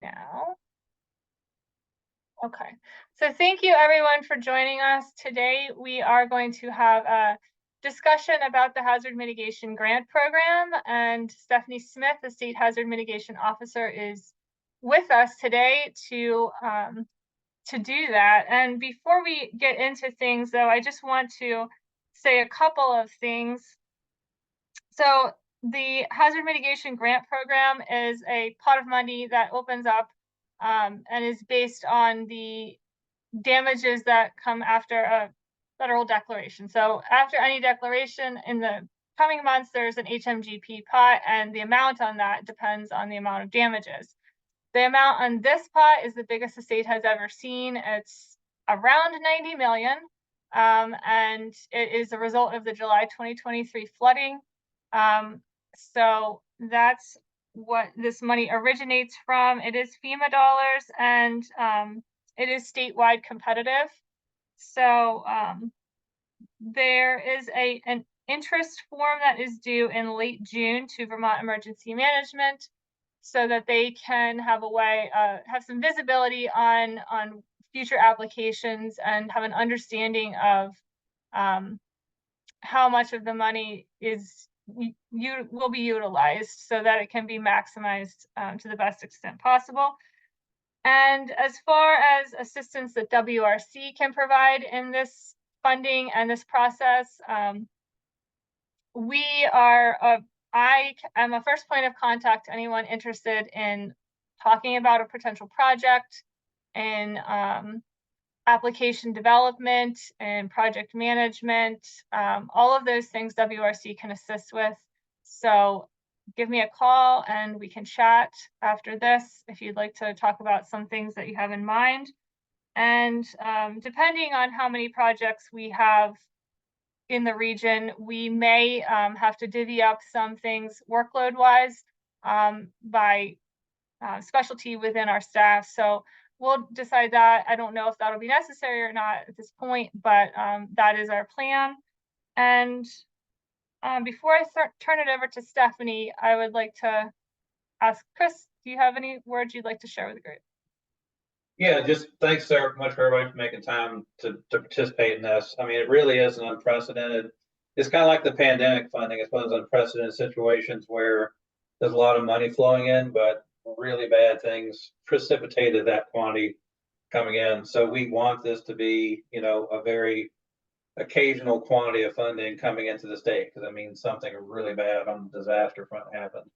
now. Okay, so thank you everyone for joining us. Today we are going to have a discussion about the Hazard Mitigation Grant Program, and Stephanie Smith, the State Hazard Mitigation Officer, is with us today to do that. And before we get into things, though, I just want to say a couple of things. So the Hazard Mitigation Grant Program is a pot of money that opens up and is based on the damages that come after a federal declaration. So after any declaration in the coming months, there's an HMGP pot, and the amount on that depends on the amount of damages. The amount on this pot is the biggest the state has ever seen. It's around 90 million, and it is a result of the July 2023 flooding. So that's what this money originates from. It is FEMA dollars, and it is statewide competitive. So there is an interest form that is due in late June to Vermont Emergency Management, so that they can have a way, have some visibility on future applications and have an understanding of how much of the money will be utilized, so that it can be maximized to the best extent possible. And as far as assistance that WRC can provide in this funding and this process, I am a first point of contact to anyone interested in talking about a potential project, in application development and project management. All of those things WRC can assist with. So give me a call and we can chat after this if you'd like to talk about some things that you have in mind. And depending on how many projects we have in the region, we may have to divvy up some things workload wise by specialty within our staff. So we'll decide that. I don't know if that'll be necessary or not at this point, but that is our plan. And before I turn it over to Stephanie, I would like to ask Chris, do you have any words you'd like to share with the group? Yeah, just thanks so much for everybody for making time to participate in this. I mean, it really is an unprecedented, it's kind of like the pandemic funding. It's one of those unprecedented situations where there's a lot of money flowing in, but really bad things precipitated that quantity coming in. So we want this to be, you know, a very occasional quantity of funding coming into the state, because it means something really bad on the disaster front happened.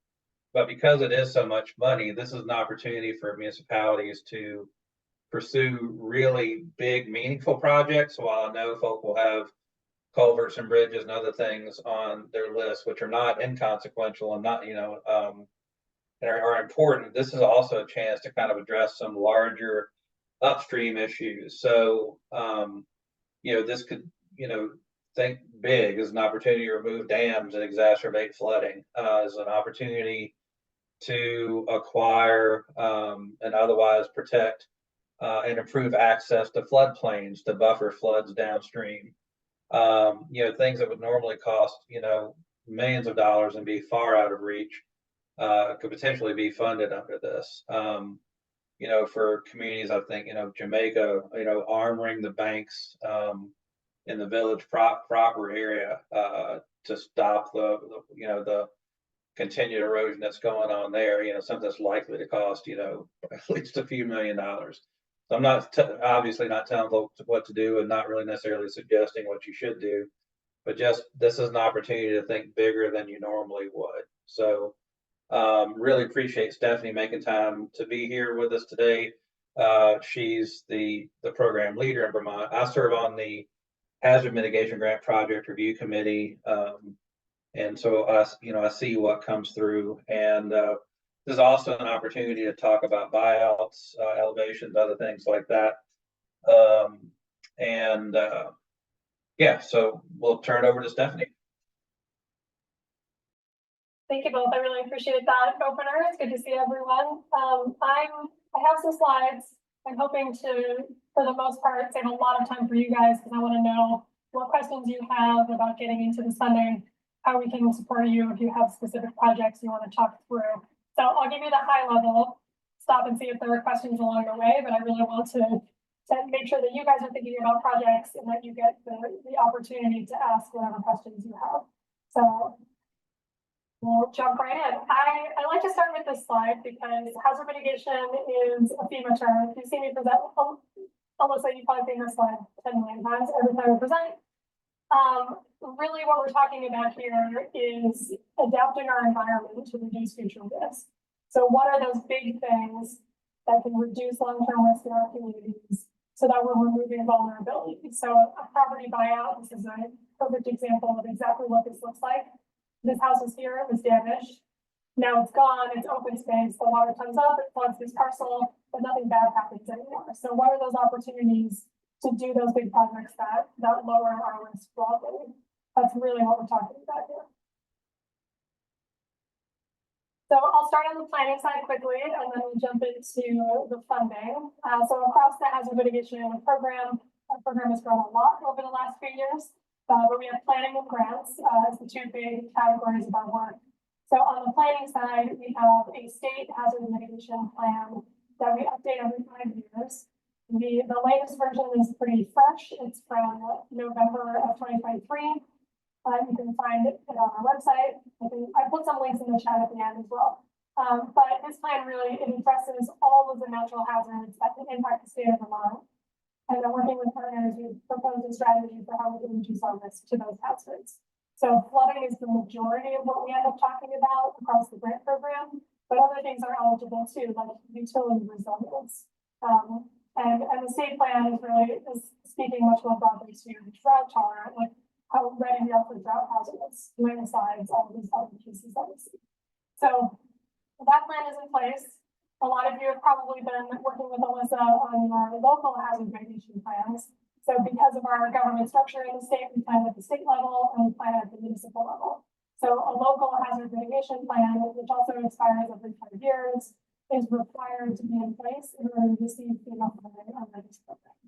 But because it is so much money, this is an opportunity for municipalities to pursue really big, meaningful projects. While I know folk will have culverts and bridges and other things on their list, which are not inconsequential and not, you know, are important, this is also a chance to kind of address some larger upstream issues. So, you know, this could, you know, think big as an opportunity to remove dams and exacerbate flooding, as an opportunity to acquire and otherwise protect and improve access to floodplains to buffer floods downstream. You know, things that would normally cost, you know, millions of dollars and be far out of reach could potentially be funded under this. You know, for communities, I think, you know, Jamaica, you know, armoring the banks in the village proper area to stop the you know, the continued erosion that's going on there, you know, something that's likely to cost, you know, at least a few $1 million. So I'm not obviously not telling folks what to do and not really necessarily suggesting what you should do, but just this is an opportunity to think bigger than you normally would. So really appreciate Stephanie making time to be here with us today. She's the program leader in Vermont. I serve on the Hazard Mitigation Grant Project Review Committee. And so I see what comes through, and this is also an opportunity to talk about buyouts, elevations, other things like that. Yeah, so we'll turn it over to Stephanie. Thank you both. I really appreciate that opener. It's good to see everyone. I have some slides. I'm hoping to, for the most part, save a lot of time for you guys, because I want to know what questions you have about getting into this funding, how we can support you if you have specific projects you want to talk through. So I'll give you the high level. stop and see if there are questions along the way, but I really want to make sure that you guys are thinking about projects and that you get the opportunity to ask whatever questions you have. So we'll jump right in. I like to start with this slide because hazard mitigation is a FEMA term. If you see me present, Alyssa, you've probably seen this slide 10 million times every time I present. Really what we're talking about here is adapting our environment to reduce future risk. So what are those big things that can reduce long-term risk in our communities so that we're removing vulnerability? So a property buyout, this is a perfect example of exactly what this looks like. This house is here, it was damaged. Now it's gone, it's open space, the water comes up, it floods this parcel, but nothing bad happens anymore. So what are those opportunities to do those big projects that lower our risk broadly? That's really what we're talking about here. So I'll start on the planning side quickly, and then we'll jump into the funding. So across the hazard mitigation program, our program has grown a lot over the last few years, but we have planning and grants as the two big categories of our work. So on the planning side, we have a state hazard mitigation plan that we update every 5 years. The latest version is pretty fresh. It's from November of 2023. You can find it on our website. I put some links in the chat at the end as well. But this plan really addresses all of the natural hazards that can impact the state of Vermont. And then working with partners, we've proposed a strategy for how we can reduce our risk to those hazards. So flooding is the majority of what we end up talking about across the grant program, but other things are eligible too, like utility resilience. And the state plan is speaking much more broadly to drought tolerant, like how ready we are for drought hazards, landslides, all of these other pieces that we see. So that plan is in place. A lot of you have probably been working with Alyssa on our local hazard mitigation plans. So because of our government structure in the state, we plan at the state level and we plan at the municipal level. So a local hazard mitigation plan, which also expires every 5 years, is required to be in place in order to receive FEMA funding under this program.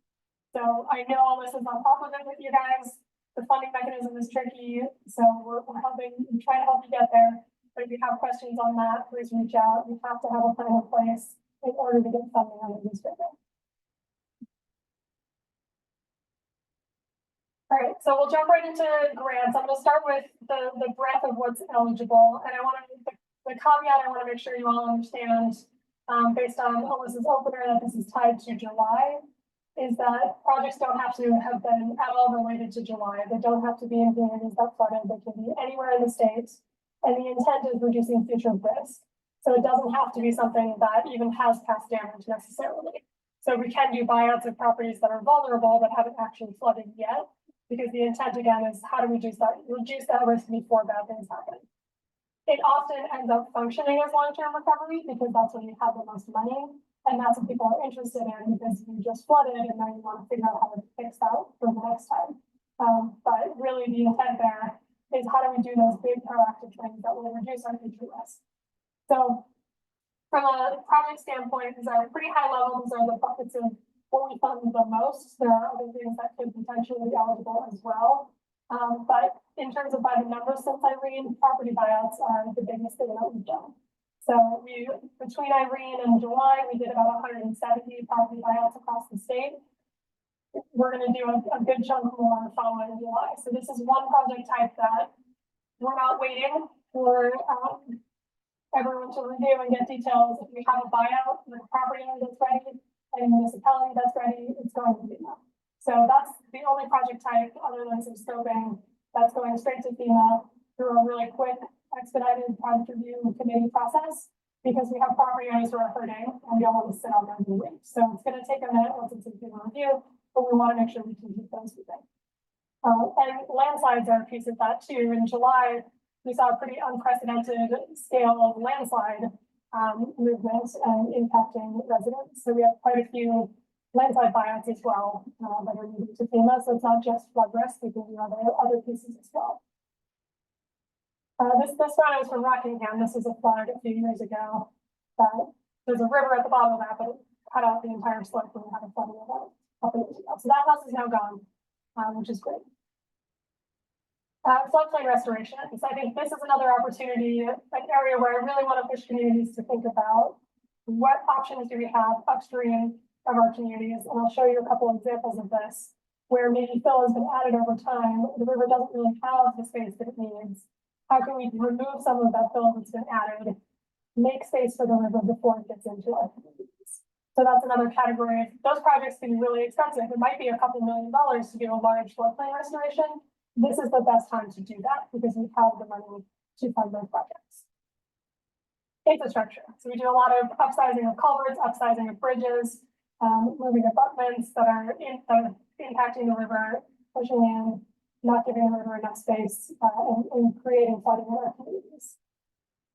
So I know all this is on top of it with you guys. The funding mechanism is tricky, so we're trying to help you get there. But if you have questions on that, please reach out. We have to have a plan in place in order to get funding under this program. All right, so we'll jump right into grants. I'm going to start with the breadth of what's eligible, and the caveat I want to make sure you all understand, based on Alyssa's opener, that this is tied to July, is that projects don't have to have been at all related to July. They don't have to be in communities that flooded. They can be anywhere in the state, and the intent is reducing future risk. So it doesn't have to be something that even has past damage necessarily. So we can do buyouts of properties that are vulnerable but haven't actually flooded yet, because the intent again is how do we reduce that risk before bad things happen. It often ends up functioning as long-term recovery because that's when you have the most money, and that's what people are interested in because you just flooded and now you want to figure out how to fix that for the next time. But really the intent there is how do we do those big proactive things that will reduce our future risk. So from a project standpoint, these are pretty high level. These are the buckets of what we fund the most. There are other things that could potentially be eligible as well. But in terms of by the numbers since Irene, property buyouts are the biggest thing that we've done. So between Irene and July, we did about 170 property buyouts across the state. We're going to do a good chunk more following July. So this is one project type that we're not waiting for everyone to review and get details. If we have a buyout with a property owner that's ready and a municipality that's ready, it's going to be enough. So that's the only project type other than some scoping that's going straight to FEMA through a really quick expedited project review committee process because we have property owners who are hurting and we don't want to sit on them and wait. So it's going to take a minute once it's in FEMA review, but we want to make sure we can keep those moving. And landslides are a piece of that too. In July, we saw a pretty unprecedented scale of landslide movement and impacting residents. So we have quite a few landslide buyouts as well that are moving to FEMA. So it's not just flood risk, we can do other pieces as well. This photo is from Rockingham. This is a flood a few years ago. There's a river at the bottom of that, but it cut out the entire slope when we had a flooding event a couple years ago. So that house is now gone, which is great. Floodplain restoration. So I think this is another opportunity, an area where I really want to push communities to think about what options do we have upstream of our communities? And I'll show you a couple of examples of this, where maybe fill has been added over time, the river doesn't really have the space that it needs. How can we remove some of that fill that's been added, make space for the river before it gets into our communities? So that's another category. Those projects can be really expensive. It might be a couple $1 million to do a large floodplain restoration. This is the best time to do that because we have the money to fund those projects. Infrastructure. So we do a lot of upsizing of culverts, upsizing of bridges, moving abutments that are impacting the river, pushing in, not giving the river enough space, and creating flooding in our communities.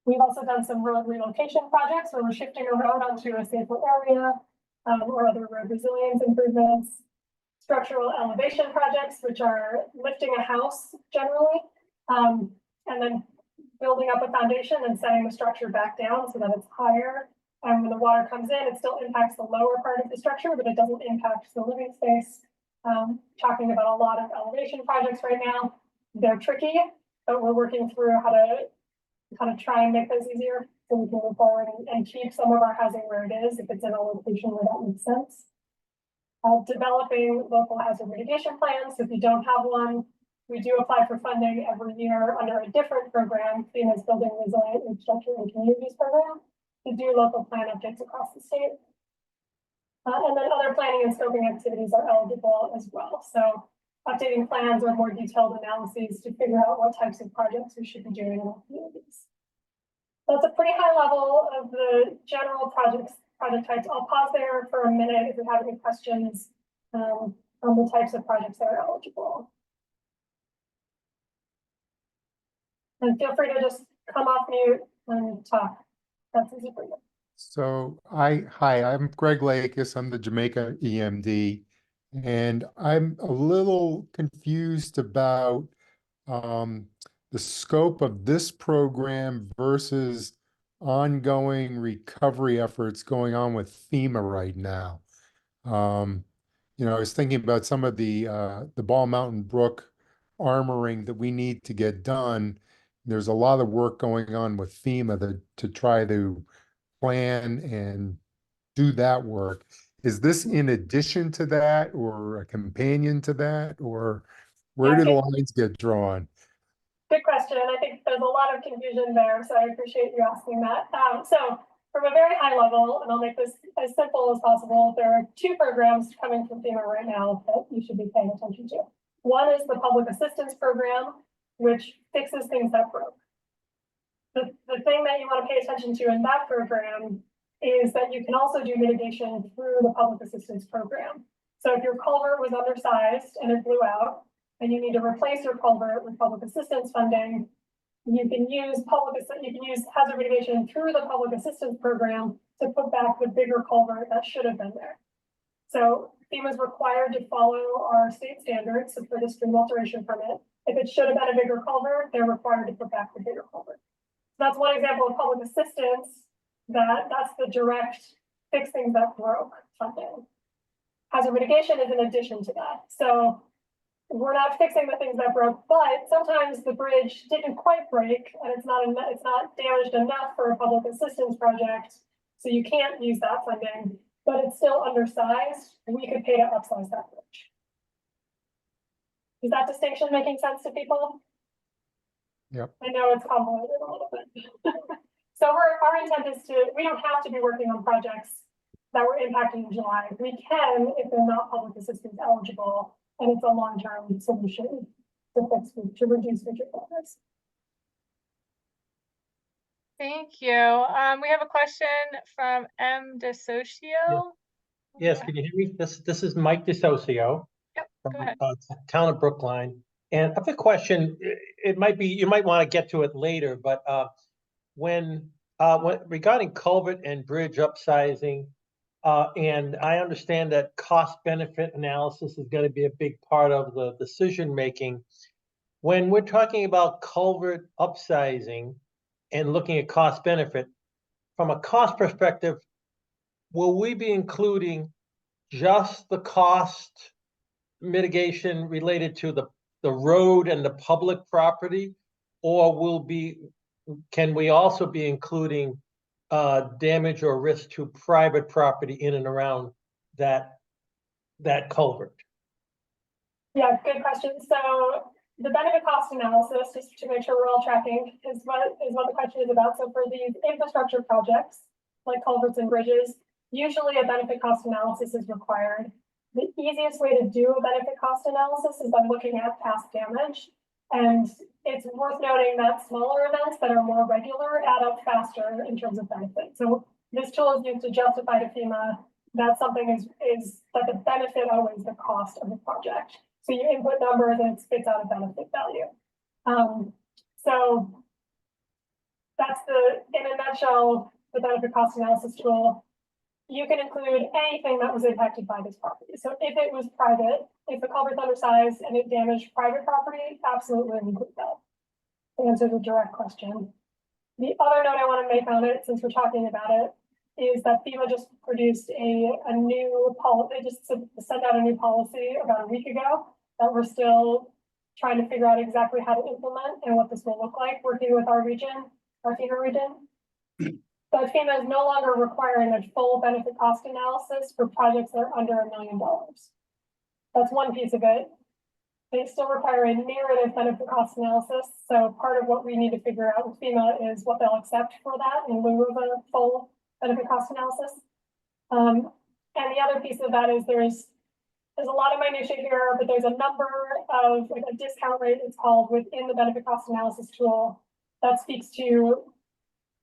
We've also done some road relocation projects where we're shifting a road onto a safer area, or other road resilience improvements. Structural elevation projects, which are lifting a house generally, and then building up a foundation and setting the structure back down so that it's higher. And when the water comes in, it still impacts the lower part of the structure, but it doesn't impact the living space. Talking about a lot of elevation projects right now. They're tricky, but we're working through how to try and make those easier so we can move forward and keep some of our housing where it is if it's in a location where that makes sense. Developing local hazard mitigation plans. If you don't have one, we do apply for funding every year under a different program, FEMA's Building Resilient Infrastructure and Communities program, to do local plan updates across the state. And then other planning and scoping activities are eligible as well. So updating plans or more detailed analyses to figure out what types of projects we should be doing in our communities. That's a pretty high level of the general project types. I'll pause there for a minute if you have any questions on the types of projects that are eligible. And feel free to just come off mute and talk. That's easy for you. So hi, I'm Greg Lakis. I'm the Jamaica EMD, and I'm a little confused about the scope of this program versus ongoing recovery efforts going on with FEMA right now. I was thinking about some of the Ball Mountain Brook armoring that we need to get done. There's a lot of work going on with FEMA to try to plan and do that work. Is this in addition to that or a companion to that, or where do the lines get drawn? Good question. I think there's a lot of confusion there, so I appreciate you asking that. So from a very high level, and I'll make this as simple as possible, there are two programs coming from FEMA right now that you should be paying attention to. One is the Public Assistance Program, which fixes things that broke. The thing that you want to pay attention to in that program is that you can also do mitigation through the Public Assistance Program. So if your culvert was undersized and it blew out, and you need to replace your culvert with public assistance funding, you can use hazard mitigation through the Public Assistance Program to put back the bigger culvert that should have been there. So FEMA is required to follow our state standards for the stream alteration permit. If it should have been a bigger culvert, they're required to put back the bigger culvert. So that's one example of public assistance. That's the direct fix things that broke funding. Hazard mitigation is in addition to that. So we're not fixing the things that broke, but sometimes the bridge didn't quite break and it's not damaged enough for a public assistance project. So you can't use that funding, but it's still undersized and we could pay to upsize that bridge. Is that distinction making sense to people? Yep. I know it's convoluted a little bit. So our intent is we don't have to be working on projects that were impacted in July. We can if they're not public assistance eligible. And it's a long-term solution to reduce future failures. Thank you. We have a question from M. DeSocio. Yes, can you hear me? This is Mike DeSocio. Yep, From go ahead. Town of Brookline. And I have a question. It might be, you might want to get to it later, but when regarding culvert and bridge upsizing, and I understand that cost benefit analysis is going to be a big part of the decision making. When we're talking about culvert upsizing and looking at cost benefit, from a cost perspective, will we be including just the cost mitigation related to the road and the public property, or can we also be including damage or risk to private property in and around that culvert? Yeah, good question. So the benefit cost analysis, just to make sure we're all tracking, is what the question is about. So for these infrastructure projects, like culverts and bridges, usually a benefit cost analysis is required. The easiest way to do a benefit cost analysis is by looking at past damage. And it's worth noting that smaller events that are more regular add up faster in terms of benefit. So this tool is used to justify to FEMA that something is that the benefit outweighs the cost of the project. So you input numbers and it spits out a benefit value. So that's in a nutshell, the benefit cost analysis tool. You can include anything that was impacted by this property. So if it was private, if the culvert's undersized and it damaged private property, absolutely include that. To answer the direct question. The other note I want to make on it, since we're talking about it, is that FEMA just produced a new policy. They just sent out a new policy about a week ago that we're still trying to figure out exactly how to implement and what this will look like, working with our region, our FEMA region. But FEMA is no longer requiring a full benefit cost analysis for projects that are under $1 million. That's one piece of it. They still require a narrative benefit cost analysis. So part of what we need to figure out with FEMA is what they'll accept for that in lieu of a full benefit cost analysis. And the other piece of that is there's a lot of minutiae here, but there's a number of, like, a discount rate, it's called, within the benefit cost analysis tool that speaks to,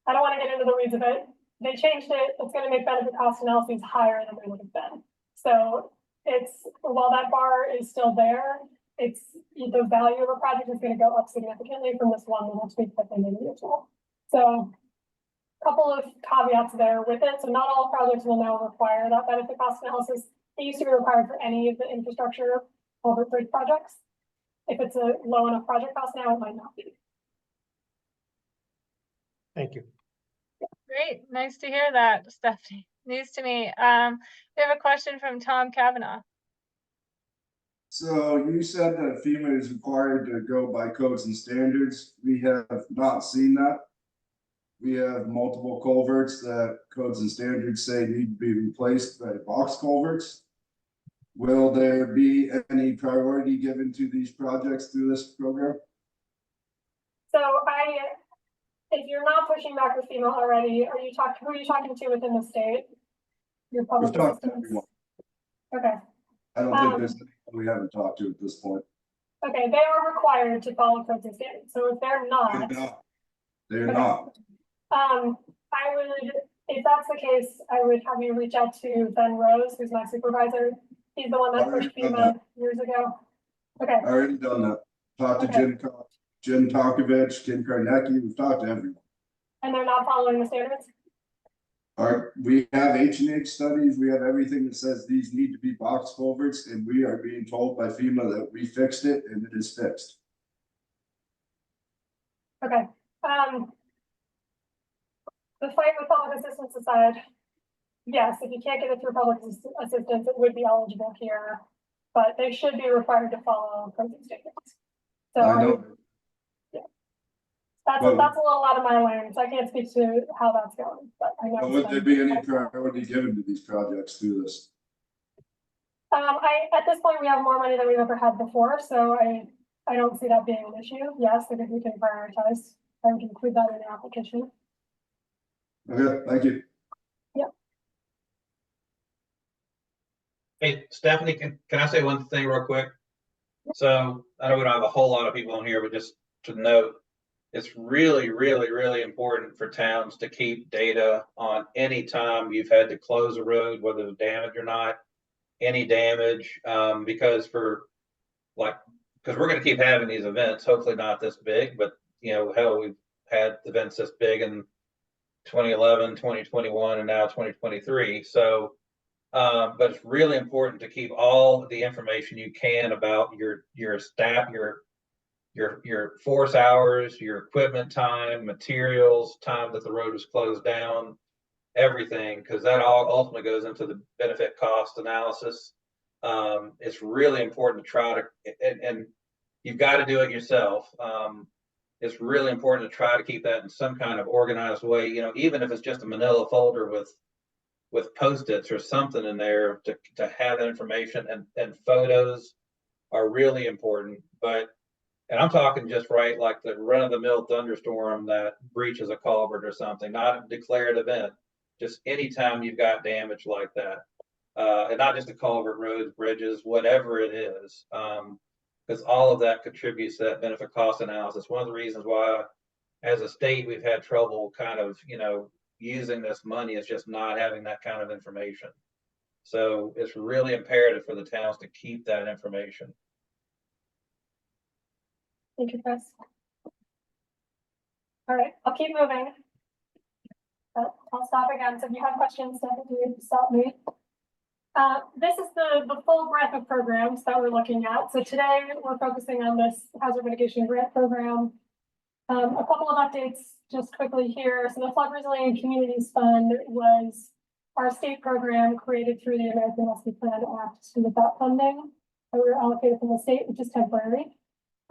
I don't want to get into the weeds of it. They changed it. It's going to make benefit cost analyses higher than they would have been. So while that bar is still there, the value of a project is going to go up significantly from this one little tweak that they made in the tool. So a couple of caveats there with it. So not all projects will now require that benefit cost analysis. It used to be required for any of the infrastructure culvert bridge projects. If it's a low enough project cost now, it might not be. Thank you. Great, nice to hear that, Stephanie. News to me. We have a question from Tom Kavanaugh. So you said that FEMA is required to go by codes and standards. We have not seen that. We have multiple culverts that codes and standards say need to be replaced by box culverts. Will there be any priority given to these projects through this program? So if you're not pushing back with FEMA already, who are you talking to within the state? Your public We've talked to assistance? everyone. Okay. I don't think there's anyone we haven't talked to at this point. Okay, they are required to follow codes and standards. So if they're not, They're okay. not. I would, if that's the case, I would have you reach out to Ben Rose, who's my supervisor. He's the one that pushed FEMA years ago. Okay. I already done that. Talked to Okay. Jim Tonkovich, Kim Karnecki. We've talked to everyone. And they're not following the standards? We have H&H studies. We have everything that says these need to be box culverts, and we are being told by FEMA that we fixed it and it is fixed. Okay. The fight with public assistance aside, yes, if you can't get it through public assistance, it would be eligible here, but they should be required to follow codes and standards. So I know. that's a little out of my lane, so I can't speak to how that's going, but I know. Would there be any priority given to these projects through this? At this point, we have more money than we've ever had before, so I don't see that being an issue. Yes, I think we can prioritize. I would include that in the application. Okay, thank you. Yep. Hey, Stephanie, can I say one thing real quick? So I know we don't have a whole lot of people on here, but just to note, it's really, really, really important for towns to keep data on any time you've had to close a road, whether it's damaged or not, any damage, because we're going to keep having these events, hopefully not this big, but hell, we've had events this big in 2011, 2021, and now 2023. So, but it's really important to keep all the information you can about your staff, your force hours, your equipment time, materials, time that the road was closed down, everything, because that all ultimately goes into the benefit cost analysis. It's really important to try to, and you've got to do it yourself. it's really important to try to keep that in some kind of organized way, you know, even if it's just a manila folder with Post-its or something in there to have that information, and photos are really important. But, and I'm talking just right, like the run-of-the-mill thunderstorm that breaches a culvert or something, not a declared event, just anytime you've got damage like that. And not just the culvert, roads, bridges, whatever it is. Because all of that contributes to that benefit cost analysis. One of the reasons why, as a state, we've had trouble kind of, you know, using this money is just not having that kind of information. So it's really imperative for the towns to keep that information. Thank you, Chris. All right, I'll keep moving. I'll stop again. So if you have questions, do stop me. This is the full breadth of programs that we're looking at. So today we're focusing on this Hazard Mitigation Grant Program. A couple of updates just quickly here. So the Flood Resilient Communities Fund was our state program created through the American Rescue Plan Act with that funding that we were allocated from the state, which is temporary.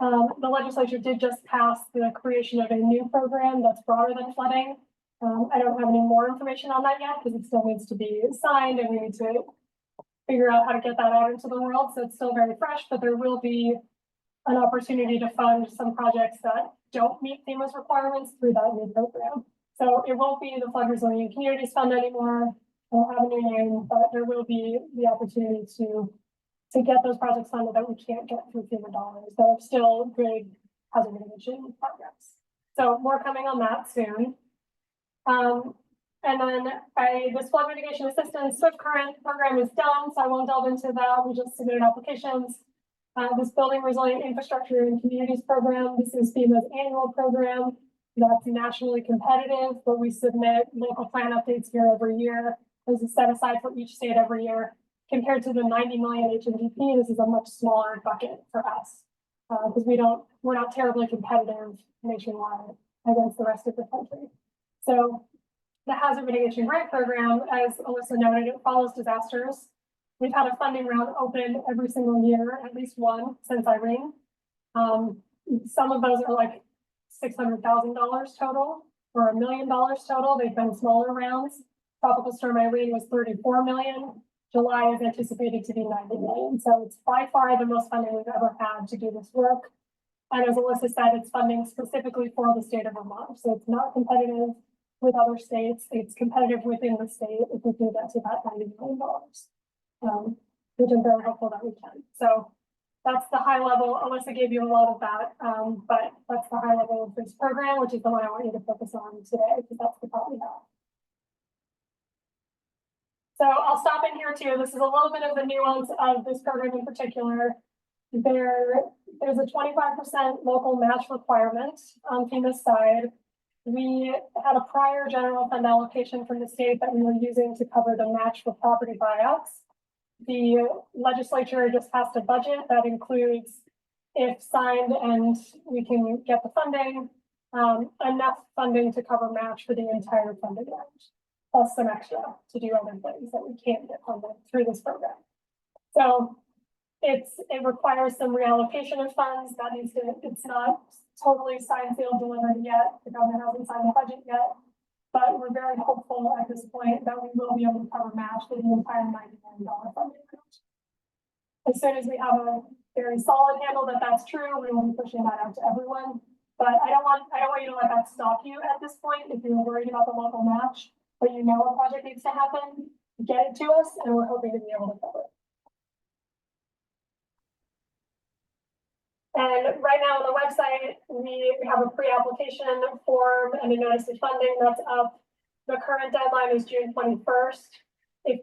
The legislature did just pass the creation of a new program that's broader than flooding. I don't have any more information on that yet because it still needs to be signed and we need to figure out how to get that out into the world. So it's still very fresh, but there will be an opportunity to fund some projects that don't meet FEMA's requirements through that new program. So it won't be the Flood Resilient Communities Fund anymore. It'll have a new name, but there will be the opportunity to get those projects funded that we can't get through FEMA dollars. That are still good hazard mitigation programs. So more coming on that soon. And then this flood mitigation assistance SWIFT current program is done, so I won't delve into that. We just submitted applications. This building resilient infrastructure and communities program, this is FEMA's annual program that's nationally competitive, but we submit local plan updates here every year. There's a set aside for each state every year. Compared to the 90 million HMGP, this is a much smaller bucket for us because we're not terribly competitive nationwide against the rest of the country. So the Hazard Mitigation Grant Program, as Alyssa noted, it follows disasters. We've had a funding round open every single year, at least one since Irene. Some of those are like $600,000 total or $1 million total. They've been smaller rounds. Tropical Storm Irene was 34 million. July is anticipated to be 90 million. So it's by far the most funding we've ever had to do this work. And as Alyssa said, it's funding specifically for the state of Vermont. So it's not competitive with other states. It's competitive within the state if we can get to that $90 million, which I'm very hopeful that we can. So that's the high level. Alyssa gave you a lot of that, but that's the high level of this program, which is the one I want you to focus on today, because that's the part we have. So I'll stop in here too. This is a little bit of the nuance of this program in particular. There's a 25% local match requirement on FEMA's side. We had a prior general fund allocation from the state that we were using to cover the match for property buyouts. The legislature just passed a budget that includes, if signed and we can get the funding, enough funding to cover match for the entire funding round, plus some extra to do other things that we can't get funded through this program. So it requires some reallocation of funds. That needs to, it's not totally signed, sealed, delivered yet. The government hasn't signed the budget yet, but we're very hopeful at this point that we will be able to cover match for the entire $90 million funding round. As soon as we have a very solid handle that that's true, we will be pushing that out to everyone. But I don't want you to let that stop you at this point. If you're worried about the local match, but you know a project needs to happen, get it to us, and we're hoping to be able to cover it. And right now on the website, we have a pre-application form and a notice of funding that's up. The current deadline is June 21st. If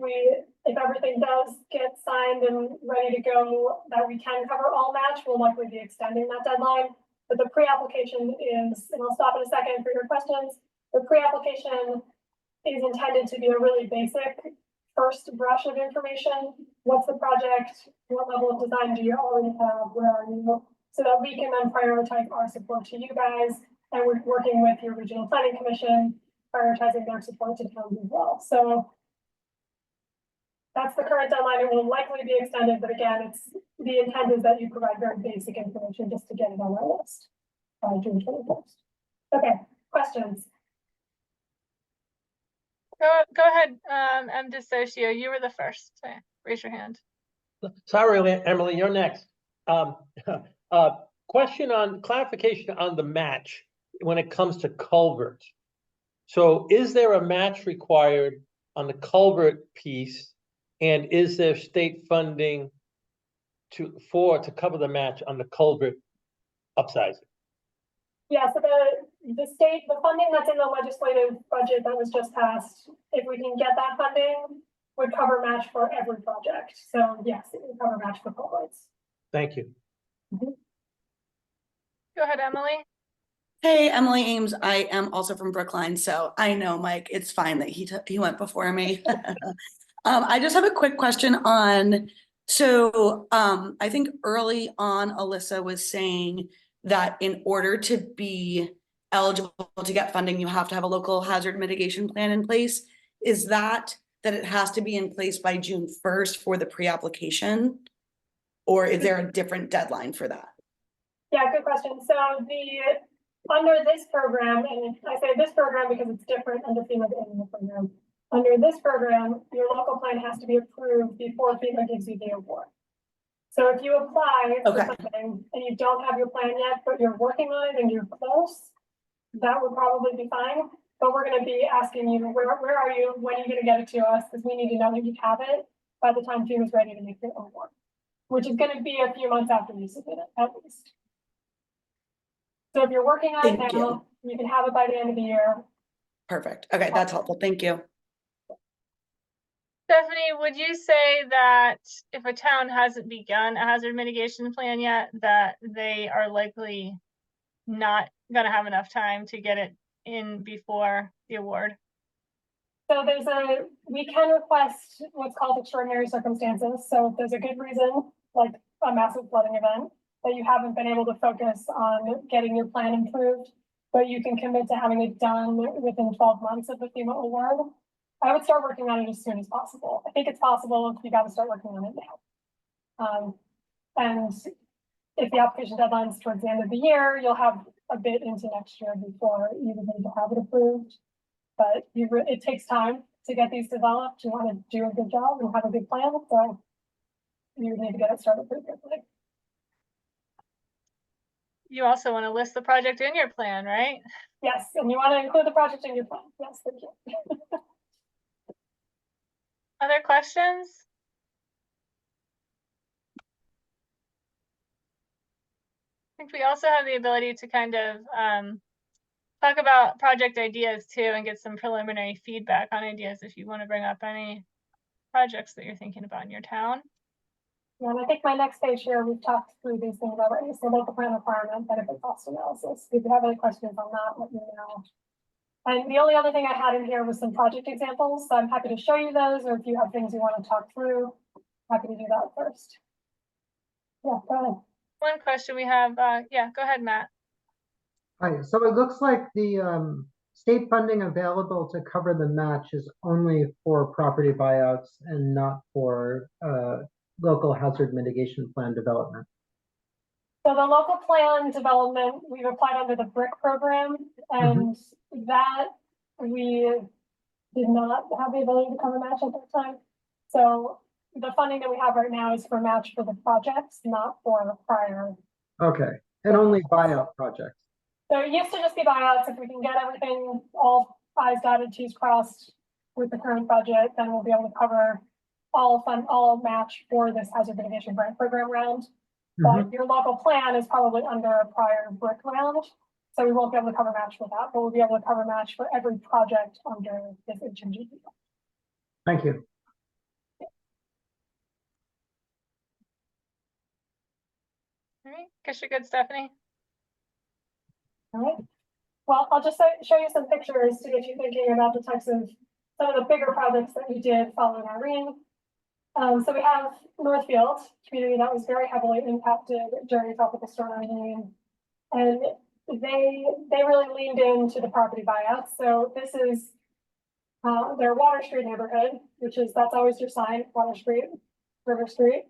everything does get signed and ready to go, that we can cover all match, we'll likely be extending that deadline. But the pre-application is, and I'll stop in a second for your questions. The pre-application is intended to be a really basic first brush of information. What's the project? What level of design do you already have? Where are you? So that we can then prioritize our support to you guys, and we're working with your regional planning commission, prioritizing their support to towns as well. So that's the current deadline. It will likely be extended, but again, the intent is that you provide very basic information just to get it on our list. by June 21st. Okay, questions? Go ahead, M. DeSocio, you were the first. So raise your hand. Sorry, Emily, you're next. Question on clarification on the match when it comes to culverts. So is there a match required on the culvert piece? And is there state funding to cover the match on the culvert upsizing? Yeah, so the funding that's in the legislative budget that was just passed, if we can get that funding, would cover match for every project. So yes, it would cover match for culverts. Thank you. Go ahead, Emily. Hey, Emily Ames. I am also from Brookline, so I know Mike. It's fine that he went before me. I just have a quick question on. So I think early on, Alyssa was saying that in order to be eligible to get funding, you have to have a local hazard mitigation plan in place. Is that it has to be in place by June 1st for the pre-application, or is there a different deadline for that? Yeah, good question. So under this program, and I say this program because it's different under FEMA's annual program. Under this program, your local plan has to be approved before FEMA gives you the award. So if you apply for something and you don't have your plan yet, but you're working on it and you're close, that would probably be fine. But we're going to be asking you, where are you? When are you going to get it to us? Because we need to know that you have it by the time FEMA is ready to make the award, which is going to be a few months after you submit it, at least. So if you're working on it now, you can have it by the end of the year. Perfect. Okay, that's helpful. Thank you. Stephanie, would you say that if a town hasn't begun a hazard mitigation plan yet, that they are likely not going to have enough time to get it in before the award? So we can request what's called extraordinary circumstances. So if there's a good reason, like a massive flooding event, that you haven't been able to focus on getting your plan improved, but you can commit to having it done within 12 months of the FEMA award, I would start working on it as soon as possible. I think it's possible if you got to start working on it now. And if the application deadline is towards the end of the year, you'll have a bit into next year before you would need to have it approved. But it takes time to get these developed. You want to do a good job and have a good plan, so you need to get it started pretty quickly. You also want to list the project in your plan, right? Yes, and you want to include the project in your plan. Yes, thank you. Other questions? I think we also have the ability to kind of talk about project ideas too and get some preliminary feedback on ideas if you want to bring up any projects that you're thinking about in your town. And I think my next page here, we've talked through these things already. So local plan requirement, benefit cost analysis. If you have any questions on that, let me know. And the only other thing I had in here was some project examples. So I'm happy to show you those, or if you have things you want to talk through, happy to do that first. Yeah, go ahead. One question we have, yeah, go ahead, Matt. Hi, so it looks like the state funding available to cover the match is only for property buyouts and not for local hazard mitigation plan development. So the local plan development, we've applied under the BRIC program, and that we did not have the ability to cover match at that time. So the funding that we have right now is for match for the projects, not for prior. Okay, and only buyout projects. So it used to just be buyouts. If we can get everything all I's dotted, T's crossed with the current budget, then we'll be able to cover all match for this hazard mitigation grant program round. But your local plan is probably under a prior BRIC round, so we won't be able to cover match for that, but we'll be able to cover match for every project under this HMGP. Thank you. All right, guess you're good, Stephanie. All right. Well, I'll just show you some pictures to get you thinking about the types of some of the bigger projects that we did following Irene. So we have Northfield, community that was very heavily impacted during tropical storm Irene, and they really leaned into the property buyouts. So this is their Water Street neighborhood, that's always your sign, Water Street, River Street.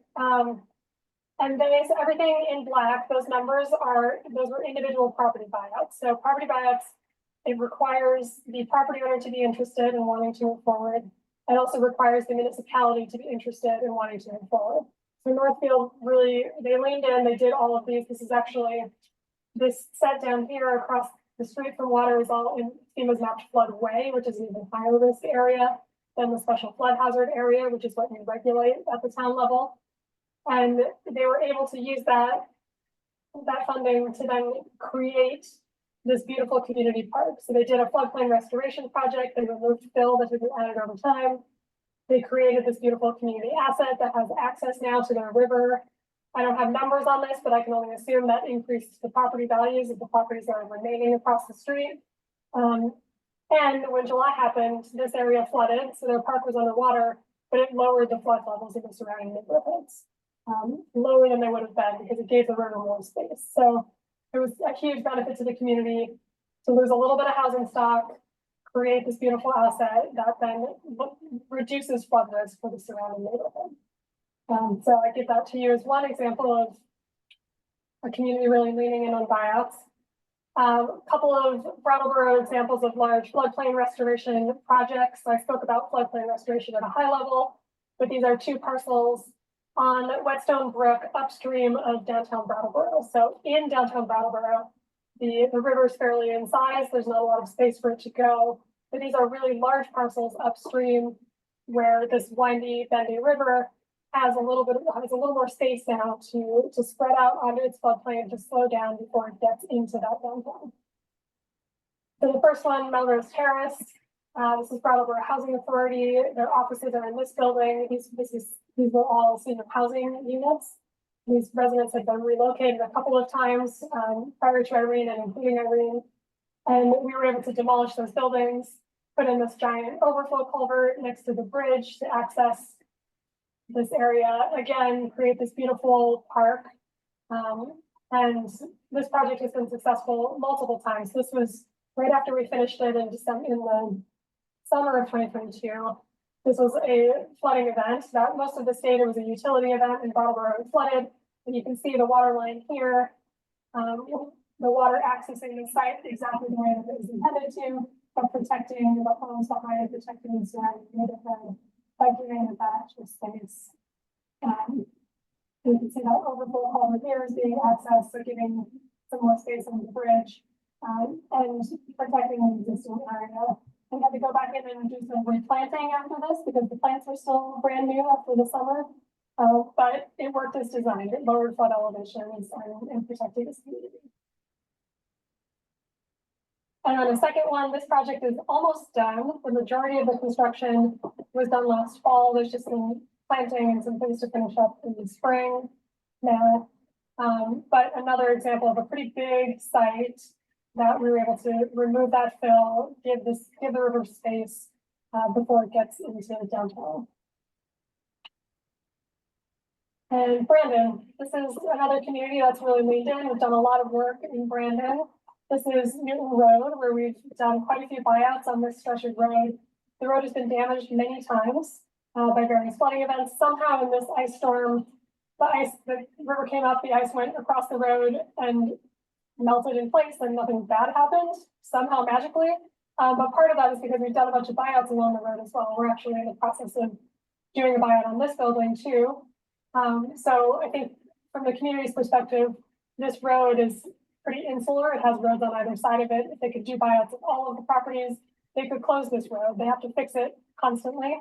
And so everything in black, those numbers those were individual property buyouts. So property buyouts, it requires the property owner to be interested in wanting to move forward. It also requires the municipality to be interested in wanting to move forward. So Northfield really, they leaned in, they did all of these. This is actually, this set down here across the street from water is all in FEMA's mapped floodway, which is an even higher risk area than the special flood hazard area, which is what we regulate at the town level. And they were able to use that funding to then create this beautiful community park. So they did a floodplain restoration project. They removed fill that had been added over time. They created this beautiful community asset that has access now to their river. I don't have numbers on this, but I can only assume that increased the property values of the properties that are remaining across the street. And when July happened, this area flooded, so their park was underwater, but it lowered the flood levels in the surrounding neighborhoods, lower than they would have been because it gave the river more space. So it was a huge benefit to the community to lose a little bit of housing stock, create this beautiful asset that then reduces flood risk for the surrounding neighborhood. So I give that to you as one example of a community really leaning in on buyouts. A couple of Brattleboro examples of large floodplain restoration projects. I spoke about floodplain restoration at a high level, but these are two parcels on Whetstone Brook upstream of downtown Brattleboro. So in downtown Brattleboro, the river is fairly in size. There's not a lot of space for it to go, but these are really large parcels upstream where this windy, bendy river has a little more space now to spread out onto its floodplain to slow down before it gets into that downtown. So the first one, Melrose Terrace. This is Brattleboro Housing Authority. Their offices are in this building. These were all senior housing units. These residents had been relocated a couple of times prior to Irene and including Irene. And we were able to demolish those buildings, put in this giant overflow culvert next to the bridge to access this area, again, create this beautiful park. And this project has been successful multiple times. This was right after we finished it in the summer of 2022. This was a flooding event that most of the state, it was a utility event in Brattleboro flooded. And you can see the water line here, the water accessing the site exactly the way that it was intended to, but protecting the homes behind, protecting the surrounding neighborhood by giving it that extra space. You can see that overflow culvert here is being accessed, so giving some more space on the bridge and protecting the existing area. We had to go back in and do some replanting after this because the plants are still brand new after the summer. But it worked as designed. It lowered flood elevations and protected this community. And on the second one, this project is almost done. The majority of the construction was done last fall. There's just some planting and some things to finish up in the spring now. But another example of a pretty big site that we were able to remove that fill, give the river space before it gets into downtown. And Brandon, this is another community that's really leaned in. We've done a lot of work in Brandon. This is Newton Road, where we've done quite a few buyouts on this stretch of road. The road has been damaged many times by various flooding events. Somehow in this ice storm, the river came up, the ice went across the road and melted in place and nothing bad happened, somehow magically. But part of that is because we've done a bunch of buyouts along the road as well. We're actually in the process of doing a buyout on this building too. So I think from the community's perspective, this road is pretty insular. It has roads on either side of it. If they could do buyouts of all of the properties, they could close this road. They have to fix it constantly.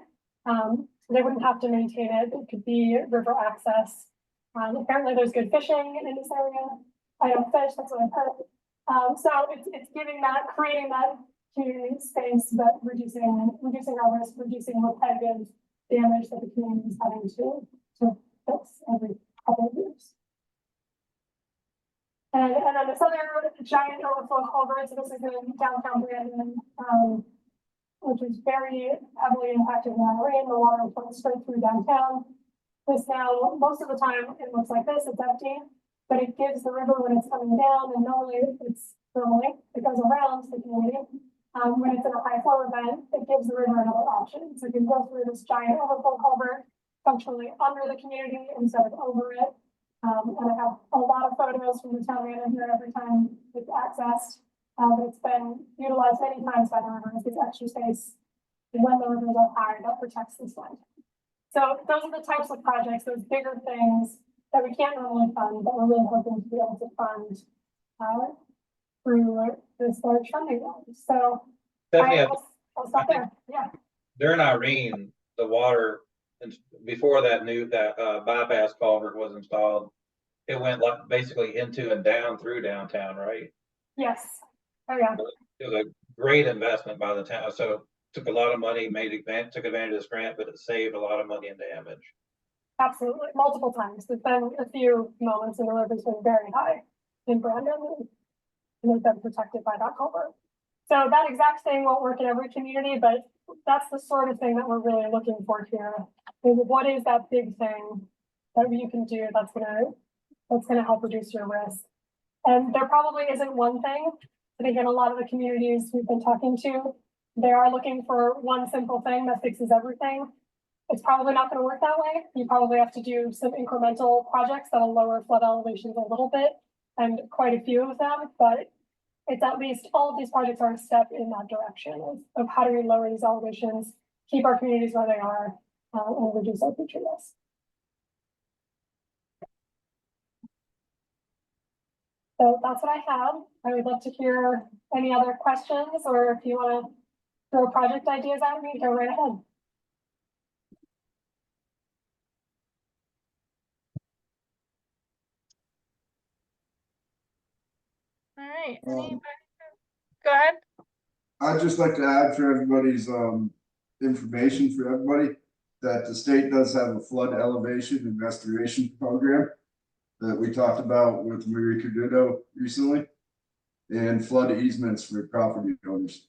They wouldn't have to maintain it. It could be river access. Apparently there's good fishing in this area. I don't fish, that's what I've heard. So it's giving that, creating that community space, but reducing our risk, reducing repetitive damage that the community is having to fix every couple of years. And then this other giant overflow culvert, so this is in downtown Brandon, which is very heavily impacted by rain. The water flows straight through downtown. This now, most of the time, it looks like this, it's empty, but it gives the river when it's coming down, and normally it goes around the community. When it's in a high flow event, it gives the river another option. So you can go through this giant overflow culvert functionally under the community instead of over it. And I have a lot of photos from the town manager every time it's accessed. It's been utilized many times by the river as this extra space when the rivers are high that protects this land. So those are the types of projects, those bigger things that we can't normally fund, but we're really hoping to be able to fund through this large funding round. So Stephanie, I'll stop there. Yeah. during Irene, the water, and before that bypass culvert was installed, it went like basically into and down through downtown, right? Yes. Oh yeah. It was a great investment by the town. So took a lot of money, took advantage of this grant, but it saved a lot of money in damage. Absolutely, multiple times. There's been a few moments in the river's been very high in Brandon, and they've been protected by that culvert. So that exact thing won't work in every community, but that's the sort of thing that we're really looking for here. What is that big thing that you can do that's gonna help reduce your risk? And there probably isn't one thing. I think in a lot of the communities we've been talking to, they are looking for one simple thing that fixes everything. It's probably not going to work that way. You probably have to do some incremental projects that'll lower flood elevations a little bit, and quite a few of them, but it's at least all of these projects are a step in that direction of how do we lower these elevations, keep our communities where they are, and reduce our future risk. So that's what I have. I would love to hear any other questions, or if you want to throw project ideas at me, go right ahead. All right, anybody? Go ahead. I'd just like to add for everybody's information for everybody that the state does have a flood elevation and restoration program that we talked about with Marie Caduto recently, and flood easements for property owners.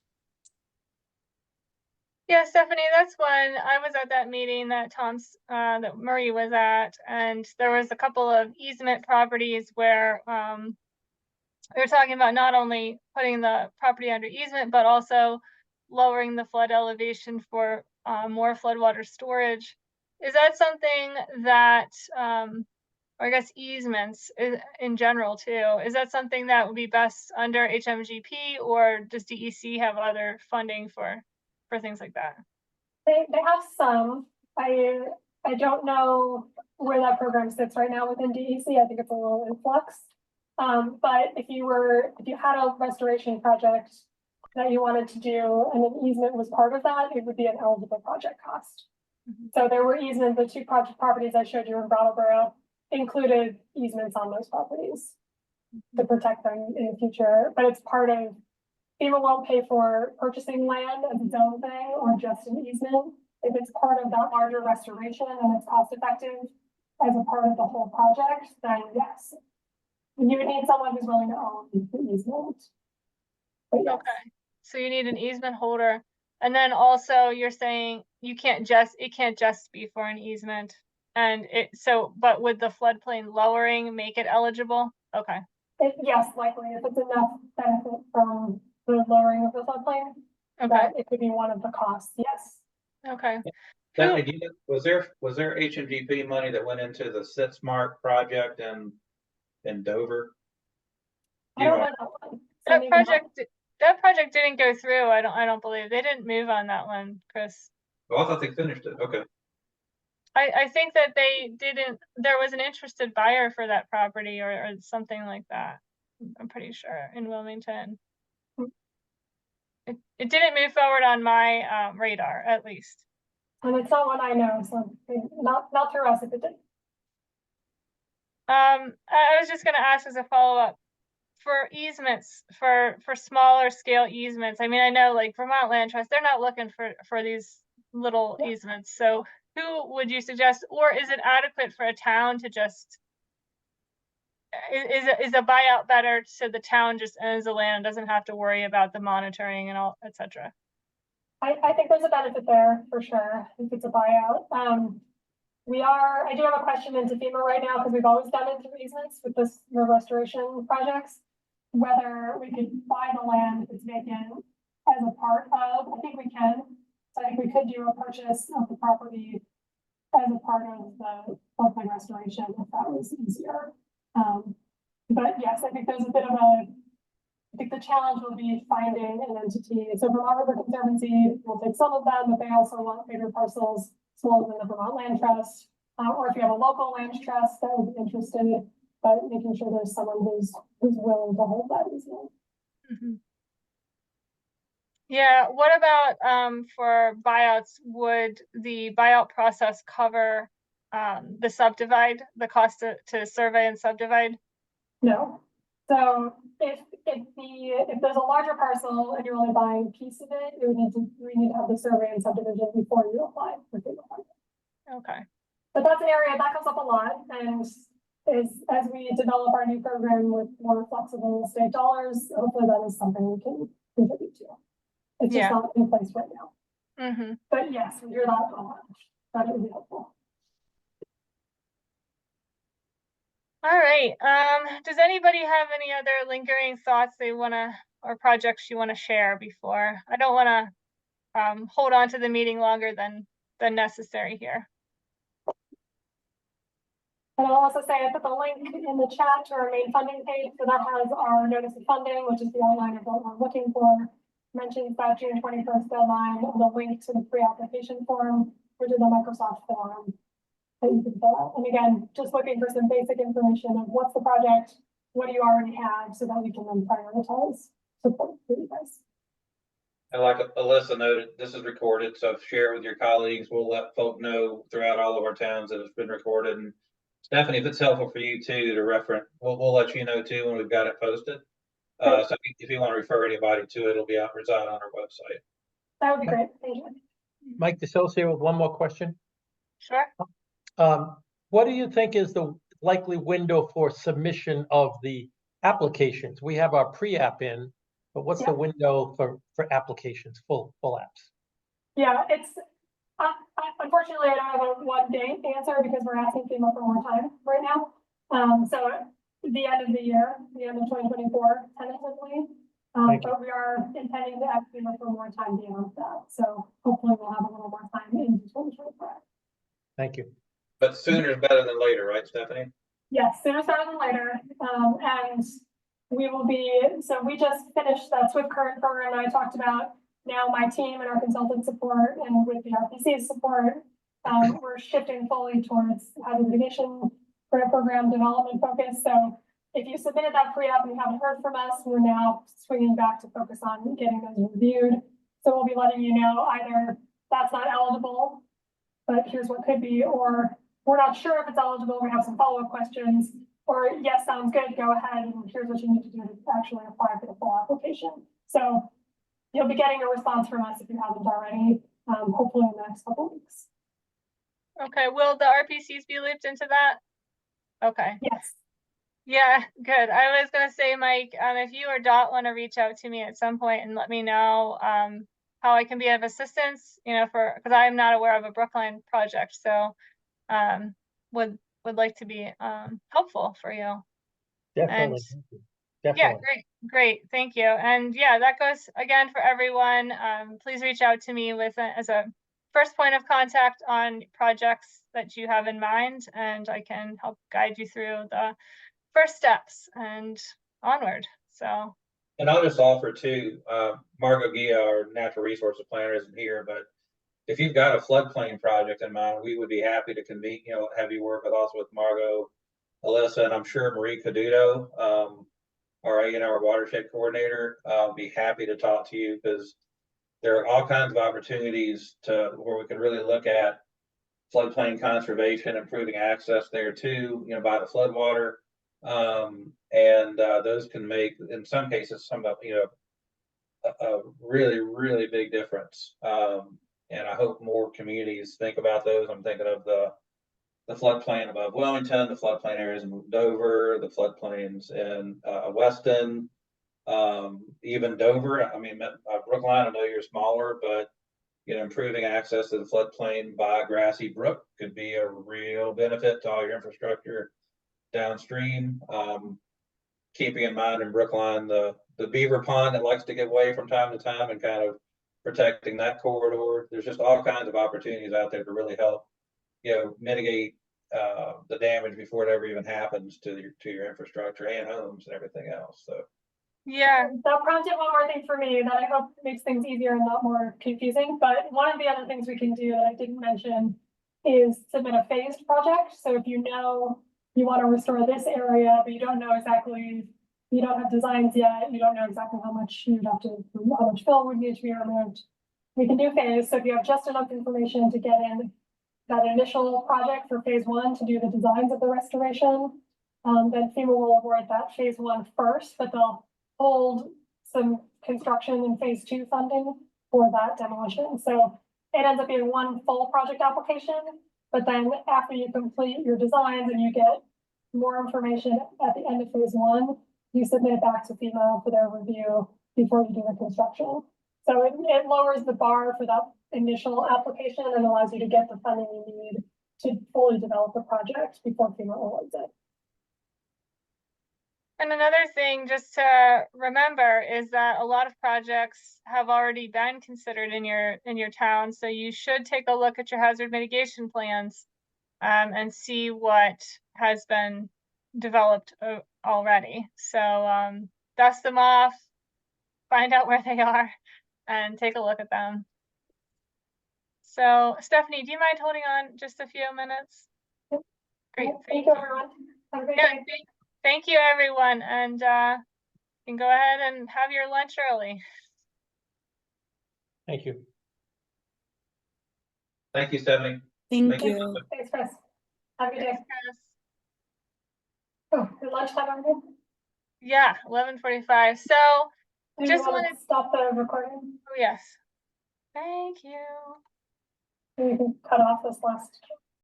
Yeah, Stephanie, that's when I was at that meeting that that Murray was at, and there was a couple of easement properties where they were talking about not only putting the property under easement, but also lowering the flood elevation for more floodwater storage. Is that something that, or I guess easements in general too, is that something that would be best under HMGP, or does DEC have other funding for things like that? They have some. I don't know where that program sits right now within DEC. I think it's a little in flux. But if you had a restoration project that you wanted to do and an easement was part of that, it would be an eligible project cost. Mm-hmm. So there were easements, the two project properties I showed you in Brattleboro included easements on those properties to protect them in the future, but it's part of, FEMA won't pay for purchasing land as its own thing or just an easement. If it's part of that larger restoration and it's cost effective as a part of the whole project, then yes. You would need someone who's willing to own the easement. But yes. Okay, so you need an easement holder. And then also you're saying it can't just be for an easement. And but would the floodplain lowering make it eligible? Okay. Yes, likely if it's enough benefit from the lowering of the floodplain. Okay. It could be one of the costs, yes. Okay. Stephanie, was there HMGP money that went into the Sit Smart project in Dover? I don't know that one. That project didn't go through. I don't believe they didn't move on that one, Chris. Oh, I thought they finished it. Okay. I think that they didn't. There was an interested buyer for that property or something like that. I'm pretty sure in Wilmington. It didn't move forward on my radar, at least. And it's not one I know, so not through us if it did. I was just going to ask as a follow-up for easements, for smaller scale easements. I mean, I know like Vermont Land Trust, they're not looking for these little easements. So who would you suggest, or is it adequate for a town to just, is a buyout better so the town just owns the land and doesn't have to worry about the monitoring and all, etc.? I think there's a benefit there for sure if it's a buyout. I do have a question into FEMA right now because we've always done it through easements with the restoration projects, whether we could buy the land if it's vacant as a part of, I think we can. So I think we could do a purchase of the property as a part of the floodplain restoration if that was easier. But yes, I think there's a bit of a, I think the challenge will be finding an entity. So Vermont River Conservancy will take some of them, but they also want bigger parcels, smaller than the Vermont Land Trust. Or if you have a local land trust that would be interested, but making sure there's someone who's willing to hold that easement. Mhm. Yeah, what about for buyouts? Would the buyout process cover the subdivide, the cost to survey and subdivide? No. So if there's a larger parcel and you're only buying a piece of it, we need to have the survey and subdivision before you apply for FEMA funding. Okay. But that's an area that comes up a lot, and as we develop our new program with more flexible state dollars, hopefully that is something we can contribute to. It's just not in place right now. Mm-hmm. But yes, we hear that a lot. That would be helpful. All right. Does anybody have any other lingering thoughts they want to, or projects you want to share before? I don't want to hold on to the meeting longer than necessary here. And I'll also say I put the link in the chat to our main funding page. So that has our notice of funding, which is the outline of what we're looking for. Mentions that June 21st deadline and the link to the pre-application form, which is a Microsoft form that you can fill out. And again, just looking for some basic information of what's the project, what do you already have, so that we can then prioritize support for you guys. And like Alyssa noted, this is recorded, so share with your colleagues. We'll let folk know throughout all of our towns that it's been recorded. And Stephanie, if it's helpful for you too to reference, we'll let you know too when we've got it posted. So if you want to refer anybody to it, it'll be reside on our website. That would be great. Thank you. Mike DeSocio with one more question. Sure. What do you think is the likely window for submission of the applications? We have our pre-app in, but what's the window for applications, full apps? Yeah, it's unfortunately I don't have a 1 day answer because we're asking FEMA for more time right now. So the end of the year, the end of 2024, tentatively. But we are intending to ask FEMA for more time beyond that. So hopefully we'll have a little more time into 2025. Thank you. But sooner is better than later, right, Stephanie? Yes, sooner rather than later. And we will be, so we just finished that SWIFT current program that I talked about. Now my team and our consultant support and with the RPC support, we're shifting fully towards hazard mitigation grant program development focus. So if you submitted that pre-app and you haven't heard from us, we're now swinging back to focus on getting those reviewed. So we'll be letting you know either that's not eligible, but here's what could be, or we're not sure if it's eligible, we have some follow-up questions, or yes, sounds good, go ahead, and here's what you need to do to actually apply for the full application. So you'll be getting a response from us if you haven't already, hopefully in the next couple of weeks. Okay, will the RPCs be looped into that? Okay. Yes. Yeah, good. I was gonna say, Mike, if you or Dot want to reach out to me at some point and let me know how I can be of assistance, you know, because I'm not aware of a Brookline project, so would like to be helpful for you. Definitely. And, definitely. yeah, great, thank you. And yeah, that goes again for everyone. Please reach out to me with as a first point of contact on projects that you have in mind, and I can help guide you through the first steps and onward. So. And I'll just offer too, Margot Gia, our natural resources planner, isn't here, but if you've got a floodplain project in mind, we would be happy to convene, you know, have you work with also with Margot, Alyssa, and I'm sure Marie Caduto, our watershed coordinator, be happy to talk to you because there are all kinds of opportunities where we can really look at floodplain conservation, improving access there too, you know, by the floodwater. And those can make, in some cases, a really, really big difference. And I hope more communities think about those. I'm thinking of the floodplain above Wellington, the floodplain areas in Dover, the floodplains in Weston, even Dover. I mean, Brookline, I know you're smaller, but you know, improving access to the floodplain by Grassy Brook could be a real benefit to all your infrastructure downstream. Keeping in mind in Brookline the beaver pond that likes to give way from time to time and kind of protecting that corridor. There's just all kinds of opportunities out there to really help mitigate the damage before it ever even happens to your infrastructure and homes and everything else. So Yeah, That prompted one more thing for me that I hope makes things easier and not more confusing, but one of the other things we can do that I didn't mention is submit a phased project. So if you know you want to restore this area, but you don't know exactly, you don't have designs yet, you don't know exactly how much you'd have to, how much fill would need to be removed, we can do phase. So if you have just enough information to get in that initial project for phase one to do the designs of the restoration, then FEMA will award that phase one first, but they'll hold some construction and phase two funding for that demolition. So it ends up being one full project application, but then after you complete your designs and you get more information at the end of phase one, you submit it back to FEMA for their review before you do the construction. So it lowers the bar for that initial application and allows you to get the funding you need to fully develop the project before FEMA awards it. and another thing just to remember is that a lot of projects have already been considered in your town, so you should take a look at your hazard mitigation plans and see what has been developed already. So dust them off, find out where they are, and take a look at them. So Stephanie, do you mind holding on just a few minutes? Yep. Great, Thank you, everyone. Have a great Yeah, day. thank you, everyone, and you can go ahead and have your lunch early. Thank you. thank you, Stephanie. Thank Thank you. you. Thanks, Chris. Have a good day. Thanks, Chris. Oh, your lunchtime already? Yeah, 11:45. So, Do you just want wanted, to stop the recording? oh yes. Thank you. We can cut off this last